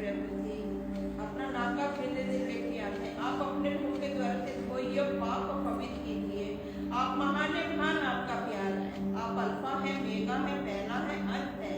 प्रभु जी, अपना नाका खेले से लेके आते हैं। आप अपने मुंह के द्वारा से धोइए, पाप और पवित्र कीजिए। आप महान है, महान आपका प्यार है। आप अल्फा है, मेगा है, पहला है, अंत है।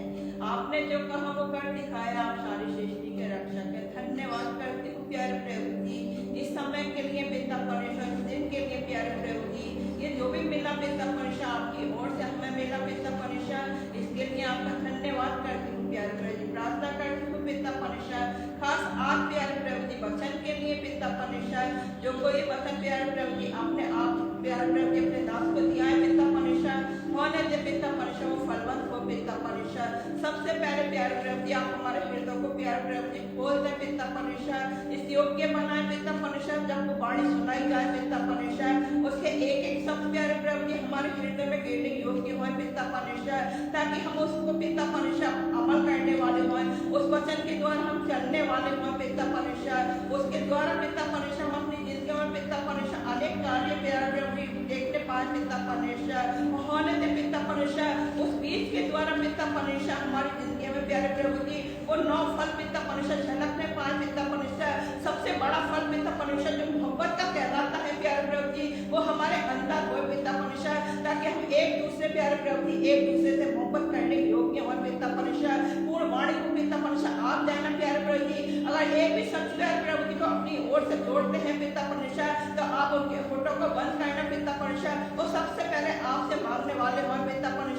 आपने जो कहा वो कर दिखाया। आप सारी सृष्टि के रक्षक है। धन्यवाद करती हूँ प्यारे प्रभु जी, इस समय के लिए पिता परमेश्वर, दिन के लिए प्यारे प्रभु जी, ये जो भी मिला पिता परमेश्वर आपकी ओर से हमें मिला पिता परमेश्वर, इसके लिए आपका धन्यवाद करती हूँ प्यारे प्रभु जी। प्रार्थना करती हूँ पिता परमेश्वर, खास आप प्यारे प्रभु जी वचन के लिए पिता परमेश्वर, जो कोई वचन प्यारे प्रभु जी आपने आप प्यारे प्रभु जी अपने दास को दिया है पिता परमेश्वर, होने दे पिता परमेश्वर वो फलवंत हो पिता परमेश्वर। सबसे पहले प्यारे प्रभु जी आप हमारे हृदय को प्यारे प्रभु जी खोल दे पिता परमेश्वर, इस योग्य बनाए पिता परमेश्वर, जब वो वाणी सुनाई जाए पिता परमेश्वर, उसके एक एक शब्द प्यारे प्रभु जी हमारे हृदय में गिरने योग्य हो पिता परमेश्वर, ताकि हम उसको पिता परमेश्वर अमल करने वाले हों, उस वचन के द्वारा हम चलने वाले हों पिता परमेश्वर, उसके द्वारा पिता परमेश्वर हम अपनी जिंदगी में पिता परमेश्वर अनेक कार्य प्यारे प्रभु जी देखने पाए पिता परमेश्वर, होने दे पिता परमेश्वर, उस बीज के द्वारा पिता परमेश्वर हमारी जिंदगी में प्यारे प्रभु जी वो 9 फल पिता परमेश्वर झलकने पाए पिता परमेश्वर। सबसे बड़ा फल पिता परमेश्वर जो मोहब्बत का कहलाता है प्यारे प्रभु जी, वो हमारे अंदर हो पिता परमेश्वर, ताकि हम एक दूसरे प्यारे प्रभु जी एक दूसरे से मोहब्बत करने योग्य हो पिता परमेश्वर। पूर्ण वाणी को पिता परमेश्वर आप जाना प्यारे प्रभु जी, अगर एक भी शख्स प्यारे प्रभु जी को अपनी ओर से जोड़ते हैं पिता परमेश्वर, तो आप उनके फोटो को बंद करना पिता परमेश्वर, वो सबसे पहले आपसे मांगने वाले हो पिता परमेश्वर।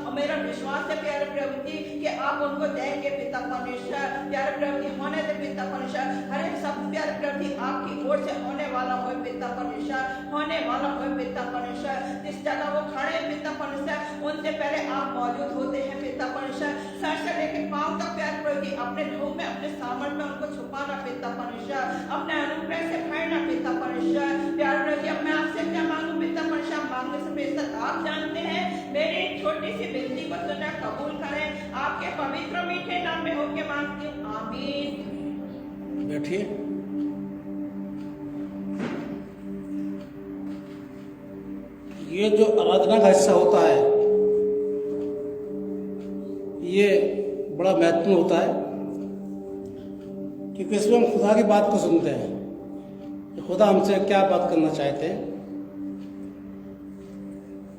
और मेरा विश्वास है प्यारे प्रभु जी कि आप उनको देंगे पिता परमेश्वर, प्यारे प्रभु जी होने दे पिता परमेश्वर, हर एक सब प्यारे प्रभु जी आपकी ओर से होने वाला हो पिता परमेश्वर, होने वाला हो पिता परमेश्वर। जिस जगह वो खड़े पिता परमेश्वर, उनसे पहले आप मौजूद होते हैं पिता परमेश्वर, सर से लेकर पांव तक प्यारे प्रभु जी अपने लहू में अपने सामर्थ्य में उनको छुपाना पिता परमेश्वर, अपने अनुग्रह से भरना पिता परमेश्वर। प्यारे प्रभु जी अब मैं आपसे क्या मांगू पिता परमेश्वर, मांगने से बेहतर आप जानते हैं। मेरी छोटी सी विनती को सुना कबूल करें, आपके पवित्र मीठे नाम में होके मांगती हूँ, आमीन। बैठिए। ये जो आराधना का हिस्सा होता है ये बड़ा महत्वपूर्ण होता है, क्योंकि इसमें हम खुदा की बात को सुनते हैं कि खुदा हमसे क्या बात करना चाहते हैं।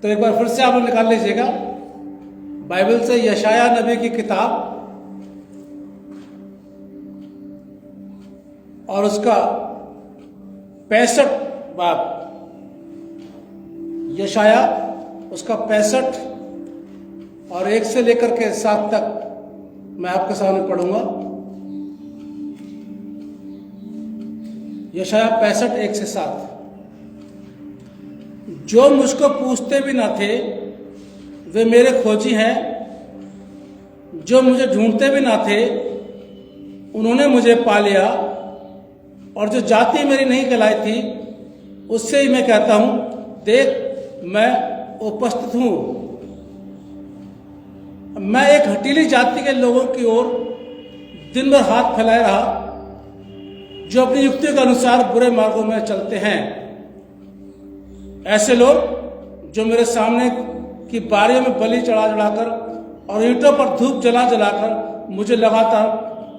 तो एक बार फिर से आप लोग निकाल लीजिएगा बाइबल से यशाया नबी की किताब और उसका 65 बाब, यशाया उसका 65 और 1 से लेकर के 7 तक मैं आपके सामने पढ़ूंगा। यशाया 65 1 से 7। जो मुझको पूछते भी ना थे वे मेरे खोजी हैं, जो मुझे ढूंढते भी ना थे उन्होंने मुझे पा लिया, और जो जाति मेरी नहीं कहलाई थी उससे ही मैं कहता हूं देख मैं उपस्थित हूं। मैं एक हटीली जाति के लोगों की ओर दिन भर हाथ फैलाए रहा, जो अपनी युक्ति के अनुसार बुरे मार्गों में चलते हैं। ऐसे लोग जो मेरे सामने की बारियों में बलि चढ़ा चढ़ाकर और ईंटों पर धूप जला जलाकर मुझे लगातार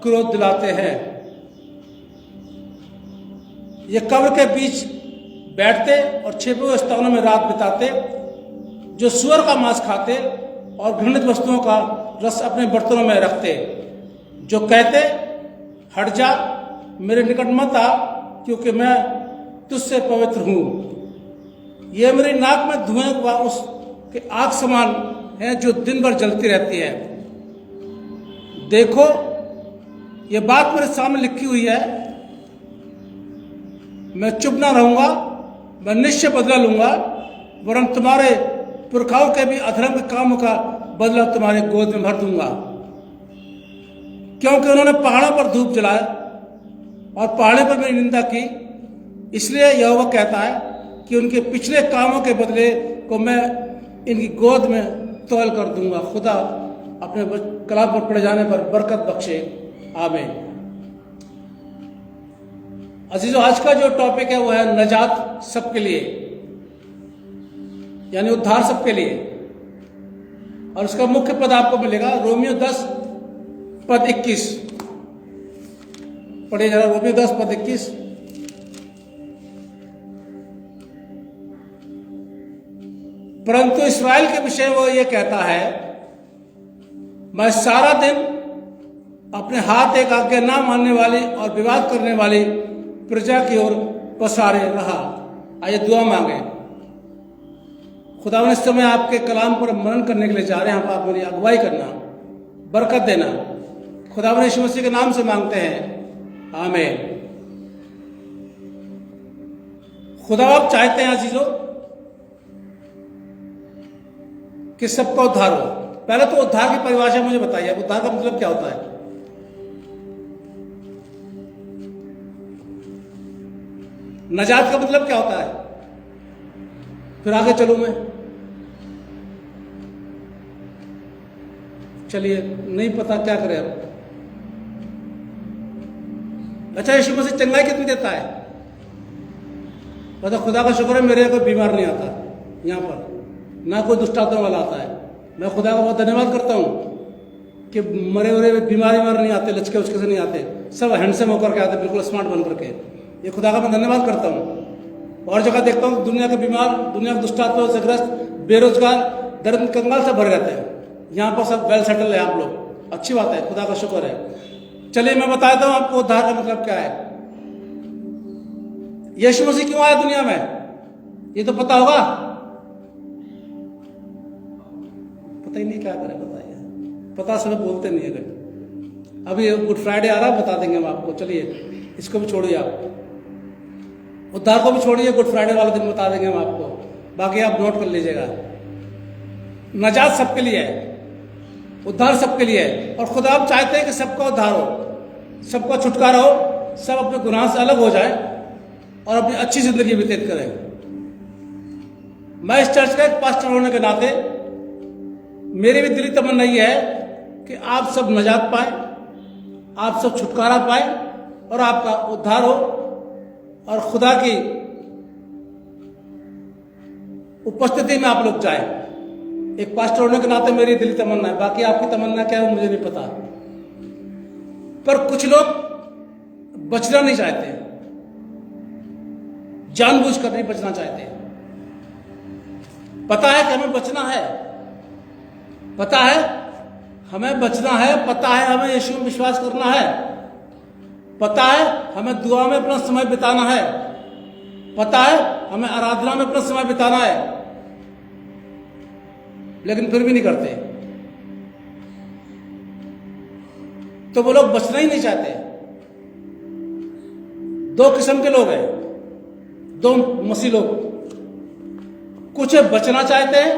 क्रोध दिलाते हैं। ये कब्र के बीच बैठते और छिपे हुए स्थानों में रात बिताते, जो सूअर का मांस खाते और घृणित वस्तुओं का रस अपने बर्तनों में रखते, जो कहते हट जा मेरे निकट मत आ, क्योंकि मैं तुझसे पवित्र हूं। ये मेरी नाक में धुएं व उसके आग समान है जो दिन भर जलती रहती है। देखो ये बात मेरे सामने लिखी हुई है, मैं चुप ना रहूंगा, मैं निश्चय बदला लूंगा, वरन तुम्हारे पुरखाओं के भी अधर्म के कामों का बदला तुम्हारे गोद में भर दूंगा। क्योंकि उन्होंने पहाड़ों पर धूप जलाया और पहाड़ों पर मेरी निंदा की, इसलिए यहोवा कहता है कि उनके पिछले कामों के बदले को मैं इनकी गोद में तौल कर दूंगा। खुदा अपने कलाम पर पढ़े जाने पर बरकत बख्शे, आमीन। अजीजों, आज का जो टॉपिक है वो है नजात सबके लिए, यानी उद्धार सबके लिए। और उसका मुख्य पद आपको मिलेगा रोमियो 10 पद 21। पढ़िए जरा रोमियो 10 पद 21। परंतु इस्राएल के विषय वो ये कहता है, मैं सारा दिन अपने हाथ एक आज्ञा ना मानने वाली और विवाद करने वाली प्रजा की ओर पसारे रहा। आइए दुआ मांगे। खुदा इस समय आपके कलाम पर मनन करने के लिए जा रहे हैं, आप मेरी अगुवाई करना, बरकत देना। खुदा यीशु मसीह के नाम से मांगते हैं, आमीन। खुदा आप चाहते हैं अजीजों कि सबका उद्धार हो। पहले तो उद्धार की परिभाषा मुझे बताइए, उद्धार का मतलब क्या होता है? नजात का मतलब क्या होता है? फिर आगे चलूं मैं? चलिए, नहीं पता क्या करें अब। अच्छा, यीशु मसीह चंगाई कितनी देता है? पता, खुदा का शुक्र है मेरे कोई बीमार नहीं आता यहाँ पर, ना कोई दुष्टात्मा वाला आता है। मैं खुदा का बहुत धन्यवाद करता हूँ कि मरे उरे बीमारी नहीं आते, लचके उचके से नहीं आते, सब हैंडसम होकर के आते, बिल्कुल स्मार्ट बन करके। ये खुदा का मैं धन्यवाद करता हूँ। और जगह देखता हूँ दुनिया के बीमार, दुनिया के दुष्टात्मा से ग्रस्त, बेरोजगार, दर्द कंगाल सब भरे रहते हैं। यहाँ पर सब वेल सेटल है आप लोग, अच्छी बात है, खुदा का शुक्र है। चलिए मैं बता देता हूँ आपको उद्धार का मतलब क्या है। यीशु मसीह क्यों आया दुनिया में, ये तो पता होगा? पता ही नहीं, क्या करें बताइए। पता सब बोलते नहीं है। अभी गुड फ्राइडे आ रहा है, बता देंगे हम आपको। चलिए इसको भी छोड़िए, आप उद्धार को भी छोड़िए, गुड फ्राइडे वाले दिन बता देंगे हम आपको, बाकी आप नोट कर लीजिएगा। नजात सबके लिए है, उद्धार सबके लिए है। और खुदा आप चाहते हैं कि सबका उद्धार हो, सबका छुटकारा हो, सब अपने गुनाह से अलग हो जाए और अपनी अच्छी जिंदगी व्यतीत करें। मैं इस चर्च का एक पास्टर होने के नाते मेरी भी दिली तमन्ना ये है कि आप सब नजात पाए, आप सब छुटकारा पाए और आपका उद्धार हो और खुदा की उपस्थिति में आप लोग जाए। एक पास्टर होने के नाते मेरी दिली तमन्ना है, बाकी आपकी तमन्ना क्या है मुझे नहीं पता। पर कुछ लोग बचना नहीं चाहते, जानबूझकर नहीं बचना चाहते। पता है कि हमें बचना है, पता है हमें बचना है, पता है हमें यीशु में विश्वास करना है, पता है हमें दुआ में अपना समय बिताना है, पता है हमें आराधना में अपना समय बिताना है, लेकिन फिर भी नहीं करते। तो वो लोग बचना ही नहीं चाहते। दो किस्म के लोग हैं, दो मसीह लोग। कुछ बचना चाहते हैं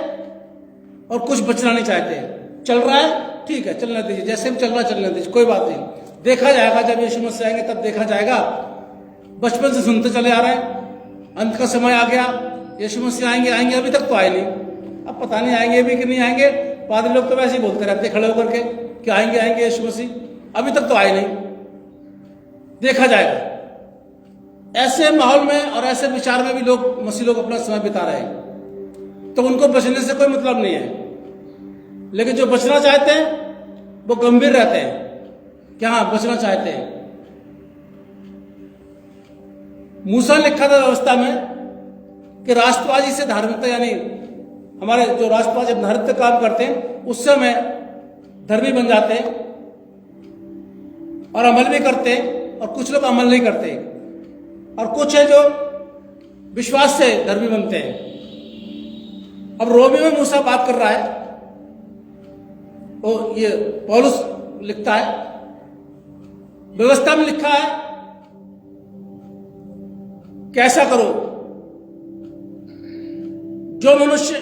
और कुछ बचना नहीं चाहते। चल रहा है, ठीक है, चलने दीजिए, जैसे भी चल रहा है चलने दीजिए, कोई बात नहीं, देखा जाएगा, जब यीशु मसीह आएंगे तब देखा जाएगा। बचपन से सुनते चले आ रहे हैं, अंत का समय आ गया, यीशु मसीह आएंगे आएंगे, अभी तक तो आए नहीं। अब पता नहीं आएंगे भी कि नहीं आएंगे। पादरी लोग तो वैसे ही बोलते रहते खड़े होकर के कि आएंगे आएंगे यीशु मसीह, अभी तक तो आए नहीं, देखा जाएगा। ऐसे माहौल में और ऐसे विचार में भी लोग, मसीह लोग, अपना समय बिता रहे हैं। तो उनको बचने से कोई मतलब नहीं है। लेकिन जो बचना चाहते हैं वो गंभीर रहते हैं कि हाँ बचना चाहते हैं। मूसा ने लिखा था व्यवस्था में कि राष्ट्रवादी से धार्मिकता, यानी हमारे जो राष्ट्रवाद जब धार्मिक काम करते हैं उससे हमें धर्मी बन जाते हैं और अमल भी करते हैं, और कुछ लोग अमल नहीं करते, और कुछ है जो विश्वास से धर्मी बनते हैं। अब रोमी में मूसा बात कर रहा है, वो ये पौलुस लिखता है, व्यवस्था में लिखा है कैसा करो। जो मनुष्य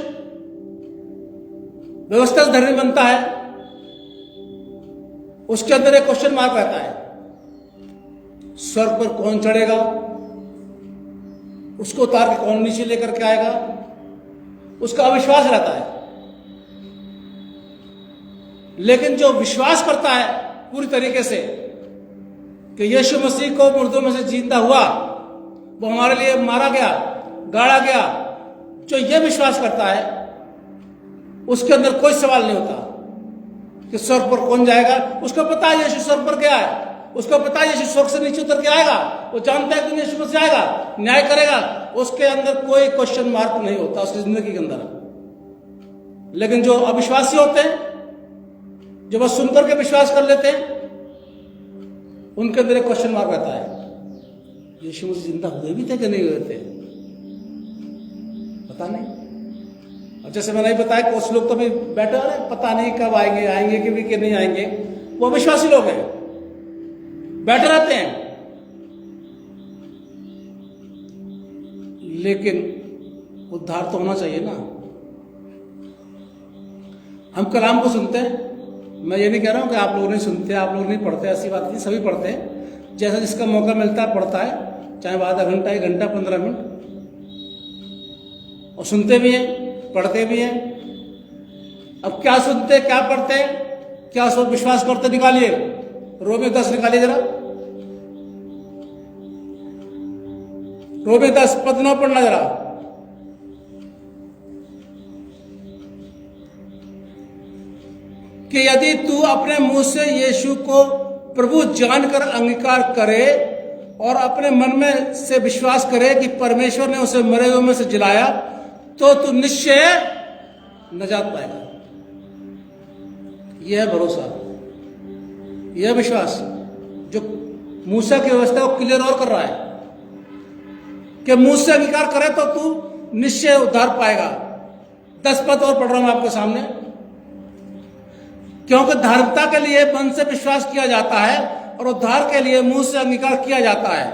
व्यवस्था से धर्मी बनता है उसके अंदर एक क्वेश्चन मार्क रहता है, स्वर्ग पर कौन चढ़ेगा, उसको उतार के कौन नीचे लेकर के आएगा, उसका अविश्वास रहता है। लेकिन जो विश्वास करता है पूरी तरीके से कि यीशु मसीह को मुर्दों में से जिंदा हुआ, वो हमारे लिए मारा गया, गाड़ा गया, जो ये विश्वास करता है उसके अंदर कोई सवाल नहीं होता कि स्वर्ग पर कौन जाएगा। उसको पता है यीशु स्वर्ग पर गया है, उसको पता है यीशु स्वर्ग से नीचे उतर के आएगा, वो जानता है कि यीशु से आएगा, न्याय करेगा, उसके अंदर कोई क्वेश्चन मार्क नहीं होता उसकी जिंदगी के अंदर। लेकिन जो अविश्वासी होते हैं, जो बस सुनकर के विश्वास कर लेते हैं, उनके अंदर एक क्वेश्चन मार्क रहता है, यीशु मसीह जिंदा हुए भी थे कि नहीं हुए थे, पता नहीं। और जैसे मैंने बताया कि कुछ लोग तो भी बैठे हैं, पता नहीं कब आएंगे, आएंगे कि नहीं आएंगे, वो विश्वासी लोग हैं, बैठे रहते हैं। लेकिन उद्धार तो होना चाहिए ना। हम कलाम को सुनते हैं, मैं ये नहीं कह रहा हूं कि आप लोग नहीं सुनते, आप लोग नहीं पढ़ते, ऐसी बात नहीं, सभी पढ़ते हैं। जैसा जिसका मौका मिलता है पढ़ता है, चाहे आधा घंटा, 1 घंटा, 15 मिनट, और सुनते भी हैं, पढ़ते भी हैं। अब क्या सुनते, क्या पढ़ते, क्या सब विश्वास करते, निकालिए रोमियो 10 निकालिए जरा। रोमियो 10 पद 9 पढ़ना जरा। कि यदि तू अपने मुंह से यीशु को प्रभु जानकर अंगीकार करे और अपने मन में से विश्वास करे कि परमेश्वर ने उसे मरे हुए में से जिलाया, तो तू निश्चय नजात पाएगा। यह है भरोसा, यह विश्वास जो मूसा की व्यवस्था को क्लियर और कर रहा है कि मुंह से अंगीकार करे तो तू निश्चय उद्धार पाएगा। 10 पद और पढ़ रहा हूं आपके सामने। क्योंकि धार्मिकता के लिए मन से विश्वास किया जाता है और उद्धार के लिए मुंह से अंगीकार किया जाता है।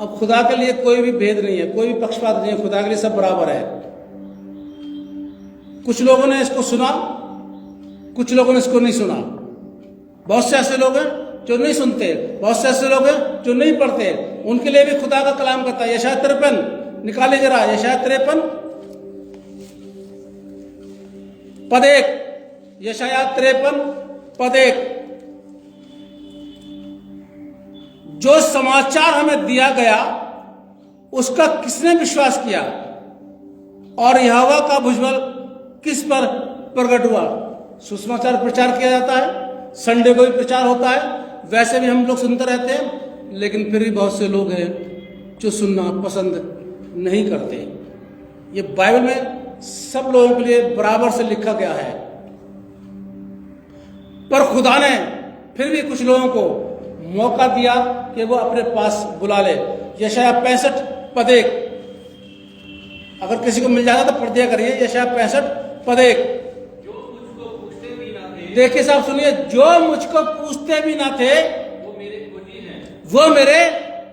अब खुदा के लिए कोई भी भेद नहीं है, कोई भी पक्षपात नहीं है, खुदा के लिए सब बराबर है। कुछ लोगों ने इसको सुना, कुछ लोगों ने इसको नहीं सुना। बहुत से ऐसे लोग हैं जो नहीं सुनते, बहुत से ऐसे लोग हैं जो नहीं पढ़ते, उनके लिए भी खुदा का कलाम करता है। यशायाह 53 निकाले जरा, यशायाह 53 पद 1, यशायाह 53 पद 1। जो समाचार हमें दिया गया उसका किसने विश्वास किया, और यहोवा का भुजबल किस पर प्रकट हुआ। सुसमाचार प्रचार किया जाता है, संडे को भी प्रचार होता है, वैसे भी हम लोग सुनते रहते हैं, लेकिन फिर भी बहुत से लोग हैं जो सुनना पसंद नहीं करते। ये बाइबल में सब लोगों के लिए बराबर से लिखा गया है, पर खुदा ने फिर भी कुछ लोगों को मौका दिया कि वो अपने पास बुला ले। यशायाह 65 पद 1, अगर किसी को मिल जाता तो पढ़ दिया करिए। यशायाह 65 पद 1। जो मुझको पूछते भी ना थे, देखिए साहब सुनिए, जो मुझको पूछते भी ना थे वो मेरे खोजी हैं। वो मेरे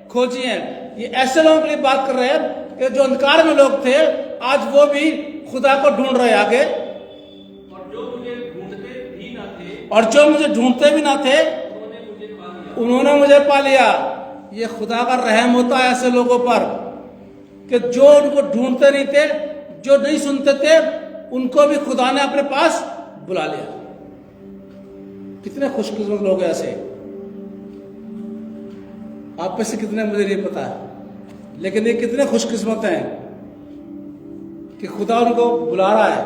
खोजी हैं। ये ऐसे लोगों के लिए बात कर रहे हैं कि जो अंधकार में लोग थे, आज वो भी खुदा को ढूंढ रहे आगे। और जो मुझे ढूंढते भी ना थे, और जो मुझे ढूंढते भी ना थे, उन्होंने मुझे पा लिया। ये खुदा का रहम होता है ऐसे लोगों पर कि जो उनको ढूंढते नहीं थे, जो नहीं सुनते थे, उनको भी खुदा ने अपने पास बुला लिया। कितने खुशकिस्मत लोग हैं ऐसे। आप में से कितने मुझे नहीं पता है, लेकिन ये कितने खुशकिस्मत हैं कि खुदा उनको बुला रहा है।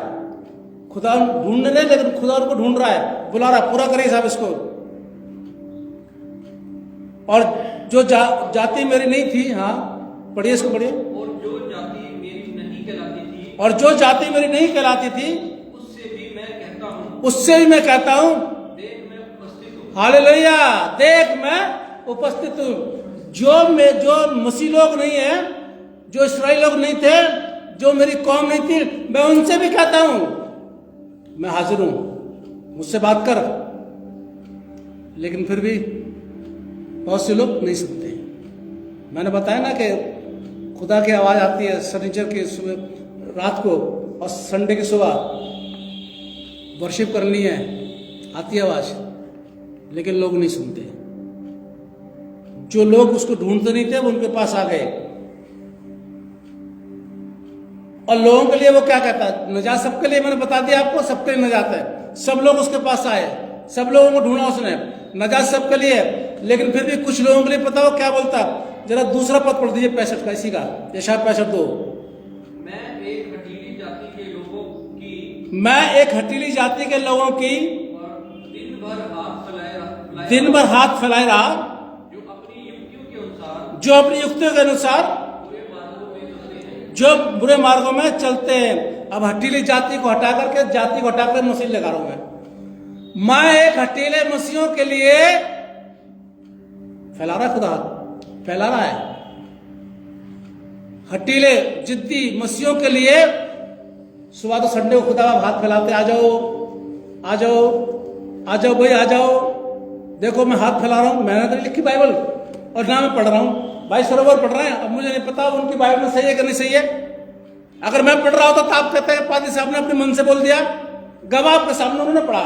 खुदा ढूंढने नहीं, लेकिन खुदा उनको ढूंढ रहा है, बुला रहा है। पूरा करिए साहब इसको। और जो जाति मेरी नहीं थी, हाँ पढ़िए इसको, पढ़िए। और जो जाति मेरी नहीं कहलाती थी, और जो जाति मेरी नहीं कहलाती थी, उससे भी मैं कहता हूँ, उससे भी मैं कहता हूँ, देख मैं उपस्थित हूँ। हालेलुया, देख मैं उपस्थित हूँ। जो मसीह लोग नहीं है, जो इस्राएल लोग नहीं थे, जो मेरी कौम नहीं थी, मैं उनसे भी कहता हूँ मैं हाजिर हूं, मुझसे बात कर। लेकिन फिर भी बहुत से लोग नहीं सुनते। मैंने बताया ना कि खुदा की आवाज़ आती है शनिचर की सुबह रात को और संडे की सुबह वर्शिप करनी है, आती है आवाज़, लेकिन लोग नहीं सुनते। जो लोग उसको ढूंढते नहीं थे वो उनके पास आ गए। और लोगों के लिए वो क्या कहता है, नजात सबके लिए, मैंने बता दिया आपको, सबके लिए नजात है। सब लोग उसके पास आए, सब लोगों को ढूंढा उसने, नजात सबके लिए है। लेकिन फिर भी कुछ लोगों के लिए पता हो क्या बोलता, जरा दूसरा पद पढ़ दीजिए 65 का, इसी का, यशायाह 65:2। मैं एक हठीली जाति के लोगों की, मैं एक हठीली जाति के लोगों की और दिन भर हाथ फैलाए दिन भर हाथ फैलाए रहा, जो अपनी युक्तियों के अनुसार जो अपनी युक्तियों के अनुसार बुरे मार्गों में चलते हैं। जो बुरे मार्गों में चलते हैं। अब हटीली जाति को हटा करके जाति को हटाकर मसीह लगा रहा हूं मैं एक हटीले मसीहों के लिए फैला रहा है, खुदा फैला रहा है। हटीले जिद्दी मसीहों के लिए सुबह तो संडे को खुदा का हाथ फैलाते, आ जाओ आ जाओ आ जाओ भाई आ जाओ, देखो मैं हाथ फैला रहा हूं। मैंने तो लिखी बाइबल और ना मैं पढ़ रहा हूं, भाई सरोवर पढ़ रहे हैं। अब मुझे नहीं पता उनकी बाइबल में सही है कि नहीं सही है। अगर मैं पढ़ रहा होता तो आप कहते हैं पादी साहब ने अपने मन से बोल दिया, गवाह आपके सामने उन्होंने पढ़ा,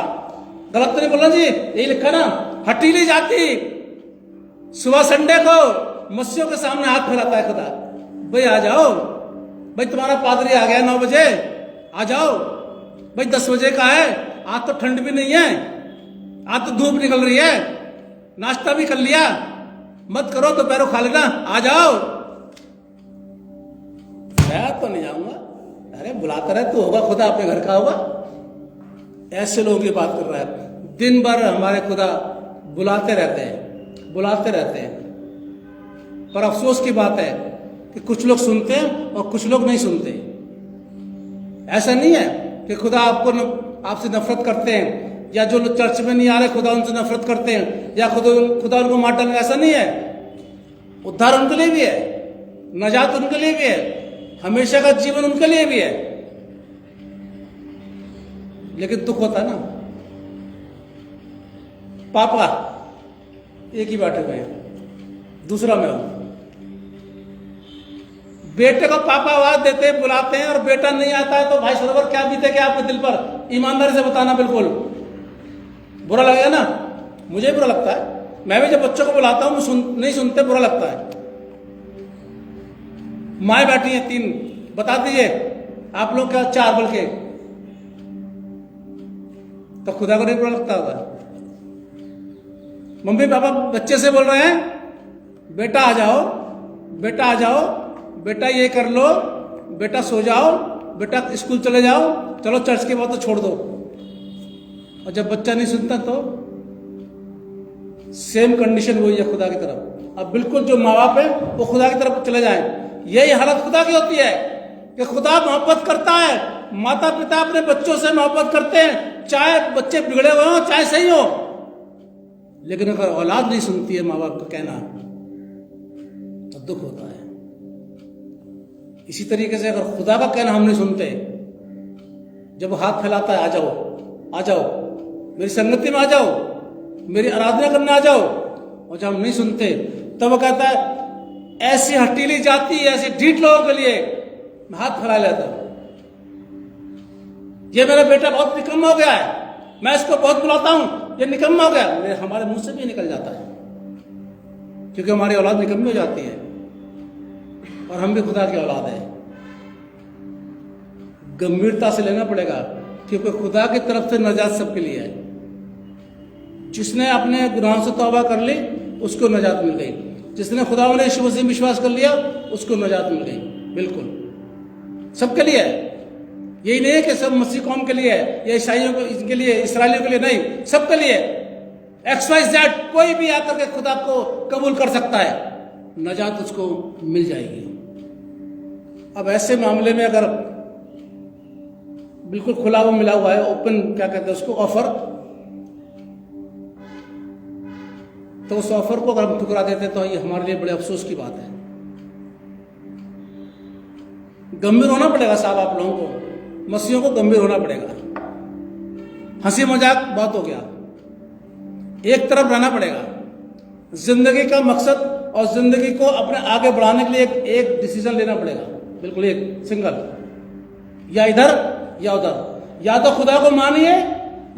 गलत तो नहीं बोलना जी, यही लिखा ना। हटीली जाति सुबह संडे को मसीहों के सामने हाथ फैलाता है, खुदा भाई आ जाओ, भाई तुम्हारा पादरी आ गया 9 बजे, आ जाओ भाई 10 बजे का है, आज तो ठंड भी नहीं है, आज तो धूप निकल रही है, नाश्ता भी कर लिया, मत करो तो पैरों खा लेना, आ जाओ। मैं तो नहीं जाऊंगा, अरे बुलाता रहे तो होगा, खुदा अपने घर का होगा। ऐसे लोगों की बात कर रहा है। दिन भर हमारे खुदा बुलाते रहते हैं, बुलाते रहते हैं। पर अफसोस की बात है कि कुछ लोग सुनते हैं और कुछ लोग नहीं सुनते। ऐसा नहीं है कि खुदा आपसे नफरत करते हैं, या जो लोग चर्च में नहीं आ रहे खुदा उनसे नफरत करते हैं, या खुदा उनको मार डालना, ऐसा नहीं है। उद्धार उनके लिए भी है, नजात उनके लिए भी है, हमेशा का जीवन उनके लिए भी है। लेकिन दुख होता है ना, पापा एक ही बैठे हुए हैं, दूसरा मैं हूं। बेटे को पापा आवाज देते बुलाते हैं और बेटा नहीं आता है तो भाई सरोवर क्या बीते क्या आपके दिल पर? ईमानदारी से बताना, बिल्कुल बुरा लगेगा ना, मुझे बुरा लगता है। मैं भी जब बच्चों को बुलाता हूं नहीं सुनते, बुरा लगता है। माए बैठी हैं 3, बता दीजिए आप लोग क्या 4 बल्कि, तो खुदा को नहीं बुरा लगता होगा। मम्मी पापा बच्चे से बोल रहे हैं बेटा आ जाओ, बेटा आ जाओ, बेटा ये कर लो, बेटा सो जाओ, बेटा स्कूल चले जाओ, चलो चर्च के बाद तो छोड़ दो। और जब बच्चा नहीं सुनता तो सेम कंडीशन वही है खुदा की तरफ। अब बिल्कुल जो माँ बाप है वो खुदा की तरफ चले जाए। यही हालत खुदा की होती है कि खुदा मोहब्बत करता है, माता पिता अपने बच्चों से मोहब्बत करते हैं, चाहे बच्चे बिगड़े हुए हो चाहे सही हो। लेकिन अगर औलाद नहीं सुनती है माँ बाप का कहना तो दुख होता है। इसी तरीके से अगर खुदा का कहना हम नहीं सुनते, जब वो हाथ फैलाता है आ जाओ आ जाओ, मेरी संगति में आ जाओ, मेरी आराधना करने आ जाओ, और जब हम नहीं सुनते तब वो कहता है ऐसी हटीली जाति, ऐसे ढीठ लोगों के लिए मैं हाथ फैला लेता हूं। ये मेरा बेटा बहुत निकम्मा हो गया है, मैं इसको बहुत बुलाता हूं, ये निकम्मा हो गया। हमारे मुंह से भी निकल जाता है क्योंकि हमारी औलाद निकम्मी हो जाती है और हम भी खुदा की औलाद है। गंभीरता से लेना पड़ेगा क्योंकि खुदा की तरफ से नजात सबके लिए है। जिसने अपने गुनाहों से तौबा कर ली उसको नजात मिल गई, जिसने खुदा में यीशु मसीह में विश्वास कर लिया उसको नजात मिल गई। बिल्कुल सबके लिए है। यही नहीं है कि सब मसीह कौम के लिए है या ईसाइयों के लिए, इसराइलियों के लिए, नहीं, सबके लिए। XYZ कोई भी आकर के खुदा को कबूल कर सकता है, नजात उसको मिल जाएगी। अब ऐसे मामले में अगर बिल्कुल खुला हुआ मिला हुआ है, ओपन क्या कहते हैं उसको, ऑफर, तो उस ऑफर को अगर हम ठुकरा देते तो ये हमारे लिए बड़े अफसोस की बात है। गंभीर होना पड़ेगा साहब, आप लोगों को, मसीहों को गंभीर होना पड़ेगा। हंसी मजाक बहुत हो गया, एक तरफ रहना पड़ेगा। जिंदगी का मकसद और जिंदगी को अपने आगे बढ़ाने के लिए एक डिसीजन लेना पड़ेगा, बिल्कुल एक सिंगल, या इधर या उधर। या तो खुदा को मानिए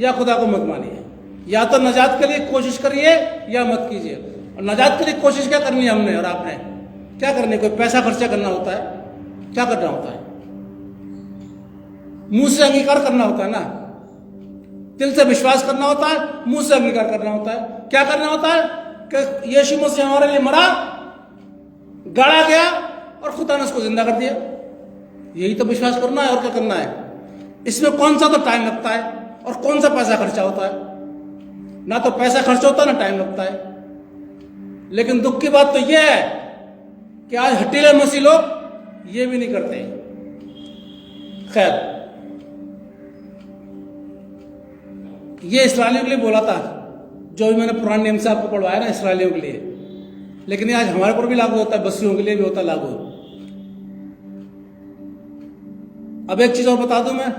या खुदा को मत मानिए, या तो नजात के लिए कोशिश करिए या मत कीजिए। और नजात के लिए कोशिश क्या करनी है हमने और आपने, क्या करनी, कोई पैसा खर्चा करना होता है, क्या करना होता है, मुंह से अंगीकार करना होता है ना, दिल से विश्वास करना होता है, मुंह से अंगीकार करना होता है। क्या करना होता है कि यीशु मसीह हमारे लिए मरा, गाड़ा गया और खुदा ने उसको जिंदा कर दिया। यही तो विश्वास करना है, और क्या करना है। इसमें कौन सा तो टाइम लगता है और कौन सा पैसा खर्चा होता है। ना तो पैसा खर्च होता ना टाइम लगता है। लेकिन दुख की बात तो यह है कि आज हटीले मसीह लोग ये भी नहीं करते। खैर, ये इस्राएलियों के लिए बोला था, जो भी मैंने पुराने नियम से आपको पढ़वाया ना, इस्राएलियों के लिए। लेकिन ये आज हमारे ऊपर भी लागू होता है, बस्तियों के लिए भी होता है लागू। अब एक चीज और बता दूं मैं,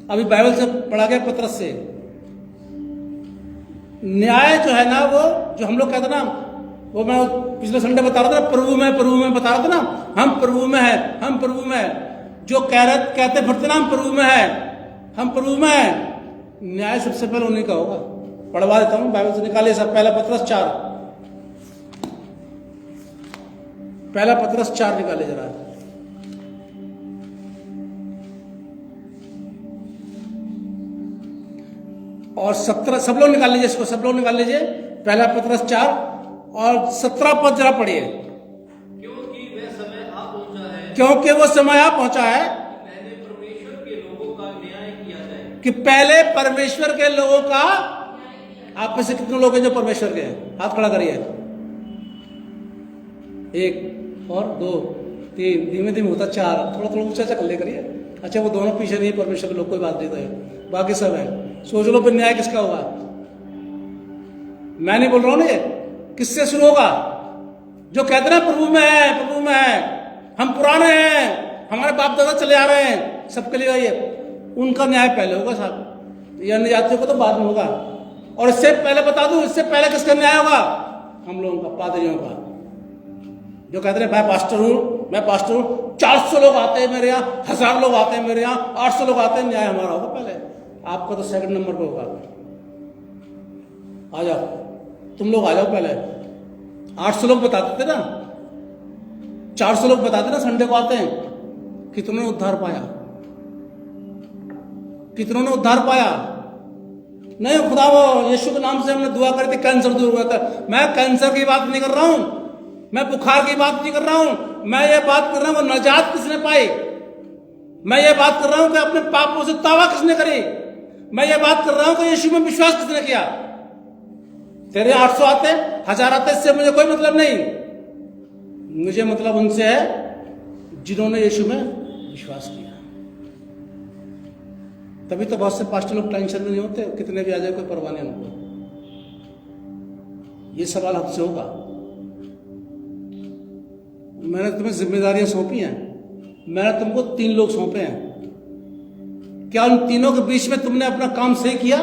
अभी बाइबल से पढ़ा गया पतरस से, न्याय जो है ना, वो जो हम लोग कहते ना, वो मैं पिछले संडे बता रहा था, प्रभु में बता रहा था ना, हम प्रभु में है, हम प्रभु में है। जो कहते फिरते ना हम प्रभु में है, हम प्रभु में है, न्याय सबसे पहले उन्हीं का होगा। पढ़वा देता हूं, बाइबल से निकालिए सब। पहला पतरस 4 निकाले जरा। और 17 सब लोग निकाल लीजिए इसको, सब लोग निकाल लीजिए। पहला पतरस 4 और 17 पद जरा पढ़िए। क्योंकि वह समय आ पहुंचा है, क्योंकि वो समय आ पहुंचा है पहले परमेश्वर के लोगों का न्याय किया जाए। कि पहले परमेश्वर के लोगों का, आप में से कितने लोग हैं जो परमेश्वर के हैं? हाथ खड़ा करिए। 1 और 2 3, धीमे धीमे होता 4, थोड़ा थोड़ा ऊंचा कर ले करिए। अच्छा, वो दोनों पीछे नहीं, परमेश्वर के लोग, कोई बात नहीं है, बाकी सब है। सोच लो फिर न्याय किसका होगा? मैं नहीं बोल रहा हूं ना, ये किससे शुरू होगा? जो कहते ना प्रभु में है, प्रभु में है, हम पुराने हैं, हमारे बाप दादा चले आ रहे हैं, सबके लिए ये, उनका न्याय पहले होगा साहब। ये अन्य जातियों को तो बाद में होगा। और इससे पहले बता दूं, इससे पहले किसका न्याय होगा? हम लोगों का, पादरियों का, जो कहते हैं मैं पास्टर हूं, 400 लोग आते हैं मेरे यहाँ, 1000 लोग आते हैं मेरे यहाँ, 800 लोग आते हैं, न्याय हमारा होगा पहले। आपका तो सेकंड नंबर पे होगा। आ जाओ, तुम लोग आ जाओ पहले। 800 लोग बताते थे ना, 400 लोग बताते ना संडे को आते हैं। कितनों ने उद्धार पाया? कितनों ने उद्धार पाया? नहीं खुदा, वो यीशु के नाम से हमने दुआ करी थी, कैंसर दूर हुआ था। मैं कैंसर की बात नहीं कर रहा हूं, मैं बुखार की बात नहीं कर रहा हूं, मैं ये बात कर रहा हूं नजात किसने पाई। मैं ये बात कर रहा हूं कि अपने पापों से तौबा किसने करी। मैं ये बात कर रहा हूं कि यीशु में विश्वास किसने किया। तेरे 800 आते, 1000 आते, इससे मुझे कोई मतलब नहीं। मुझे मतलब उनसे है जिन्होंने यीशु में विश्वास किया। तभी तो बहुत से पास्टर लोग टेंशन में नहीं होते, कितने भी आ जाए कोई परवाह नहीं उनको। ये सवाल हमसे होगा। मैंने तुम्हें जिम्मेदारियां सौंपी हैं, मैंने तुमको 3 लोग सौंपे हैं। क्या उन तीनों के बीच में तुमने अपना काम सही किया?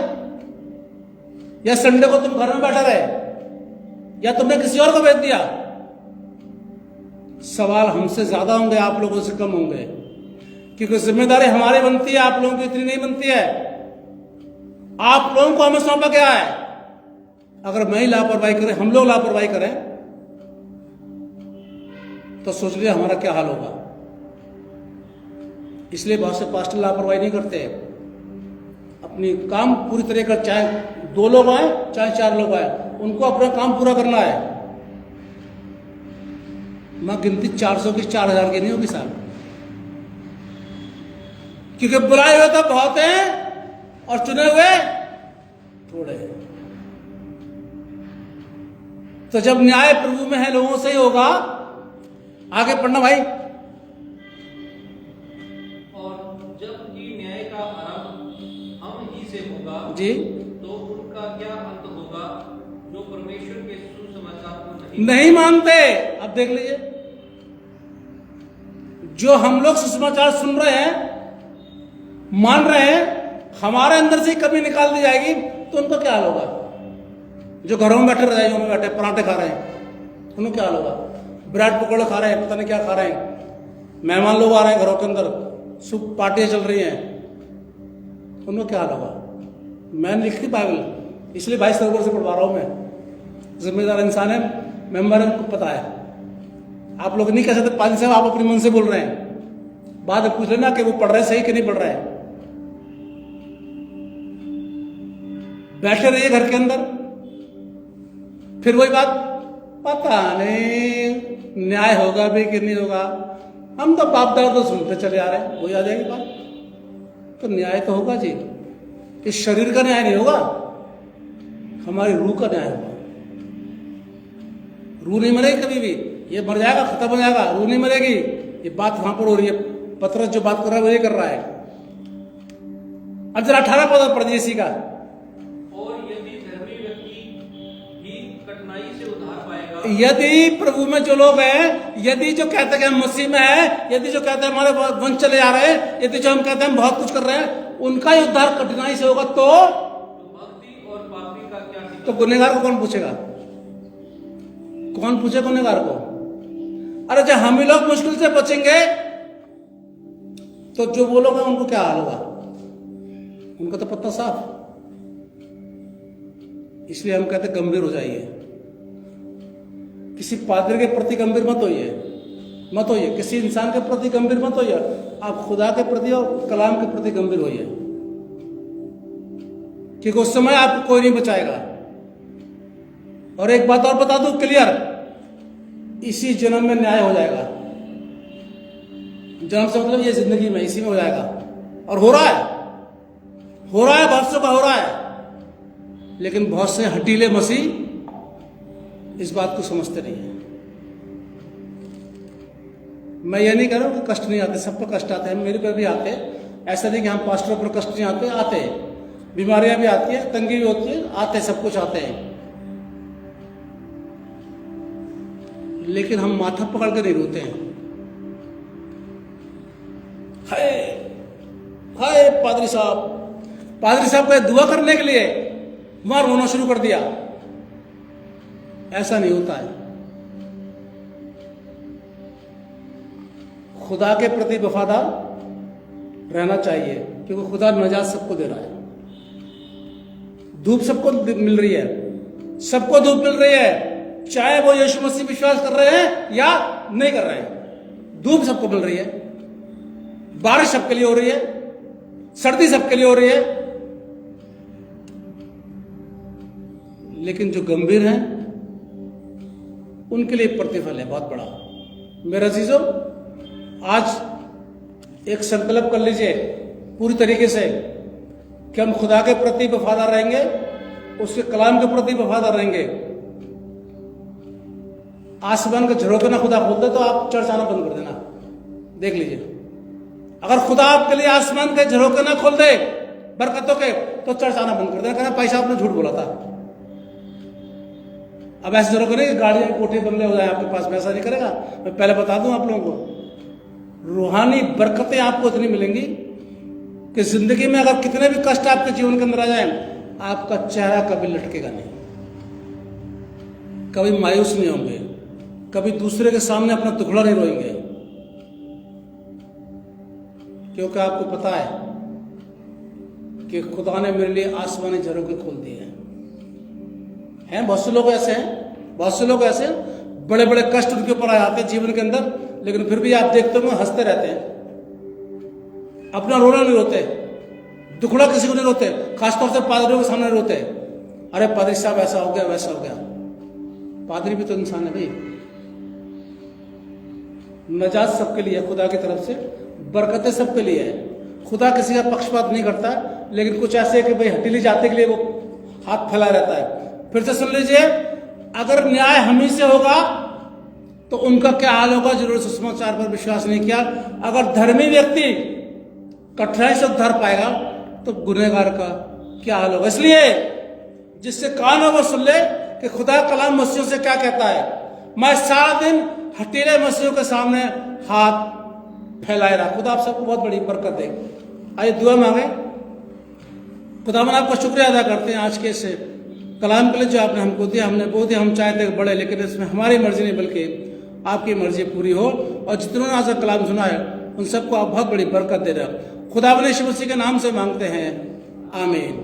या संडे को तुम घर में बैठे रहे, या तुमने किसी और को भेज दिया? सवाल हमसे ज्यादा होंगे, आप लोगों से कम होंगे, क्योंकि जिम्मेदारी हमारी बनती है, आप लोगों की इतनी नहीं बनती है। आप लोगों को हमें सौंपा क्या है? अगर मैं ही लापरवाही करें, हम लोग लापरवाही करें, तो सोच लिया हमारा क्या हाल होगा। इसलिए बहुत से पास्टर लापरवाही नहीं करते, अपनी काम पूरी तरह कर, चाहे 2 लोग आए चाहे 4 लोग आए, उनको अपना काम पूरा करना है। मैं गिनती 400 की 4000 की नहीं होगी साहब, क्योंकि बुलाए हुए तो बहुत हैं और चुने हुए थोड़े हैं। तो जब न्याय प्रभु में है, लोगों से ही होगा। आगे पढ़ना भाई। और जब कि न्याय का आरंभ हम ही से होगा जी, तो उनका क्या अंत होगा जो परमेश्वर के सुसमाचार को नहीं मानते। अब देख लीजिए, जो हम लोग सुसमाचार सुन रहे हैं, मान रहे हैं, हमारे अंदर से कभी निकाल दी जाएगी, तो उनका क्या हाल होगा? जो घरों में बैठे, रजाइयों में बैठे, पराठे खा रहे हैं, उनको क्या हाल होगा? ब्रेड पकौड़े खा रहे हैं, पता नहीं क्या खा रहे हैं, मेहमान लोग आ रहे हैं घरों के अंदर, सुख पार्टियां चल रही हैं, उनको क्या हाल होगा? मैंने लिखी बाइबल, इसलिए 22 नवंबर से पढ़वा रहा हूं मैं। जिम्मेदार इंसान है, मेंबर है, उनको पता है। आप लोग नहीं कह सकते पाजी साहब आप अपने मन से बोल रहे हैं। बाद में पूछ लेना कि वो पढ़ रहे सही कि नहीं पढ़ रहे हैं। बैठे रहिए घर के अंदर, फिर वही बात, पता नहीं न्याय होगा भी कि नहीं होगा। हम तो बाप दादा तो सुनते चले आ रहे हैं, वही आ जाएगी बात। तो न्याय तो होगा जी, इस शरीर का न्याय नहीं होगा, हमारी रूह का न्याय होगा। रूह नहीं मरेगी कभी भी, ये मर जाएगा, खत्म हो जाएगा, रूह नहीं मरेगी। ये बात वहां पर हो रही है, पतरस जो बात कर रहा है वही कर रहा है। अब जरा 18 पद पढ़ दीजिए इसी का। और यदि धर्मी व्यक्ति भी कठिनाई से उद्धार पाएगा, यदि प्रभु में जो लोग हैं, यदि जो कहते हैं कि हम मसीह में हैं, यदि जो कहते हैं हमारे वंश चले जा रहे हैं, यदि जो हम कहते हैं हम बहुत कुछ कर रहे हैं, उनका ही उद्धार कठिनाई से होगा, तो भक्ति और पापी का क्या ठिकाना? तो गुनहगार को कौन पूछेगा? कौन पूछे गुनहगार को? अरे जब हम ही लोग मुश्किल से बचेंगे तो जो वो लोग हैं उनको क्या हाल होगा? उनका तो पत्ता साफ। इसलिए हम कहते गंभीर हो जाइए, किसी पादरी के प्रति गंभीर मत होइए, मत होइए, किसी इंसान के प्रति गंभीर मत होइए, आप खुदा के प्रति और कलाम के प्रति गंभीर होइए, क्योंकि उस समय आपको कोई नहीं बचाएगा। और एक बात और बता दूं क्लियर, इसी जन्म में न्याय हो जाएगा। जन्म से मतलब ये जिंदगी में, इसी में हो जाएगा। और हो रहा है, हो रहा है, बहुत से का हो रहा है। लेकिन बहुत से हटीले मसीह इस बात को समझते नहीं है। मैं ये नहीं कह रहा हूं कि कष्ट नहीं आते, सब पर कष्ट आते हैं, मेरे पर भी आते हैं। ऐसा नहीं कि हम पास्टरों पर कष्ट नहीं आते, आते हैं। बीमारियां भी आती है, तंगी भी होती है, आते, सब कुछ आते हैं। लेकिन हम माथा पकड़ के नहीं रोते हैं। हाय हाय पादरी साहब को दुआ करने के लिए वहां रोना शुरू कर दिया। ऐसा नहीं होता है। खुदा के प्रति वफादार रहना चाहिए, क्योंकि खुदा नजात सबको दे रहा है। धूप सबको मिल रही है, सबको धूप मिल रही है, चाहे वो यीशु मसीह विश्वास कर रहे हैं या नहीं कर रहे हैं। धूप सबको मिल रही है, बारिश सबके लिए हो रही है, सर्दी सबके लिए हो रही है। लेकिन जो गंभीर हैं उनके लिए प्रतिफल है बहुत बड़ा। मेरे अजीजों, आज एक संकल्प कर लीजिए पूरी तरीके से कि हम खुदा के प्रति वफादार रहेंगे, उसके कलाम के प्रति वफादार रहेंगे। आसमान के झरोखे ना खुदा खोल दे तो आप चर्च आना बंद कर देना। देख लीजिए, अगर खुदा आपके लिए आसमान के झरोखे ना खोल दे बरकतों के, तो चर्च आना बंद कर देना। कहना पैसा आपने झूठ बोला था। अब ऐसे झरोखे नहीं, गाड़ियां कोठे बंगले हो जाए आपके पास में, ऐसा नहीं करेगा। मैं पहले बता दूं आप लोगों को, रूहानी बरकतें आपको इतनी मिलेंगी कि जिंदगी में अगर कितने भी कष्ट आपके जीवन के अंदर आ जाए, आपका चेहरा कभी लटकेगा नहीं, कभी मायूस नहीं होंगे, कभी दूसरे के सामने अपना दुखड़ा नहीं रोएंगे, क्योंकि आपको पता है कि खुदा ने मेरे लिए आसमानी झरोखे खोल दिए हैं। बहुत से लोग ऐसे हैं, बहुत से लोग ऐसे हैं, बड़े बड़े कष्ट उनके ऊपर आ जाते हैं जीवन के अंदर, लेकिन फिर भी आप देखते हो हंसते रहते हैं, अपना रोना नहीं रोते, दुखड़ा किसी को नहीं रोते, खासतौर से पादरियों के सामने रोते। अरे पादरी साहब ऐसा हो गया, वैसा हो गया। पादरी भी तो इंसान है भाई। नजात सबके लिए है, खुदा की तरफ से बरकतें सबके लिए है। खुदा किसी का पक्षपात नहीं करता, लेकिन कुछ ऐसे कि भाई हथेली जाते के लिए वो हाथ फैला रहता है। फिर से सुन लीजिए, अगर न्याय हम ही से होगा तो उनका क्या हाल होगा जिन्होंने सुसमाचार पर विश्वास नहीं किया। अगर धर्मी व्यक्ति कठिनाई से उद्धार पाएगा तो गुनहगार का क्या हाल होगा। इसलिए जिससे कान हो वो सुन ले कि खुदा कलाम मसीहों से क्या कहता है। मैं सारा दिन हटीले मसीहों के सामने हाथ फैलाए रहा। खुदा आप सबको बहुत बड़ी बरकत दे। आइए दुआ मांगे। खुदावन आपका शुक्रिया अदा करते हैं आज के इस कलाम के लिए जो आपने हमको दिया। हमने वो दिया, हम चाहते बढ़े, लेकिन इसमें हमारी मर्जी नहीं बल्कि आपकी मर्जी पूरी हो। और जितनों ने आज कलाम सुना है उन सबको आप बहुत बड़ी बरकत दे रहे हो। खुदावन यीशु मसीह के नाम से मांगते हैं, आमीन।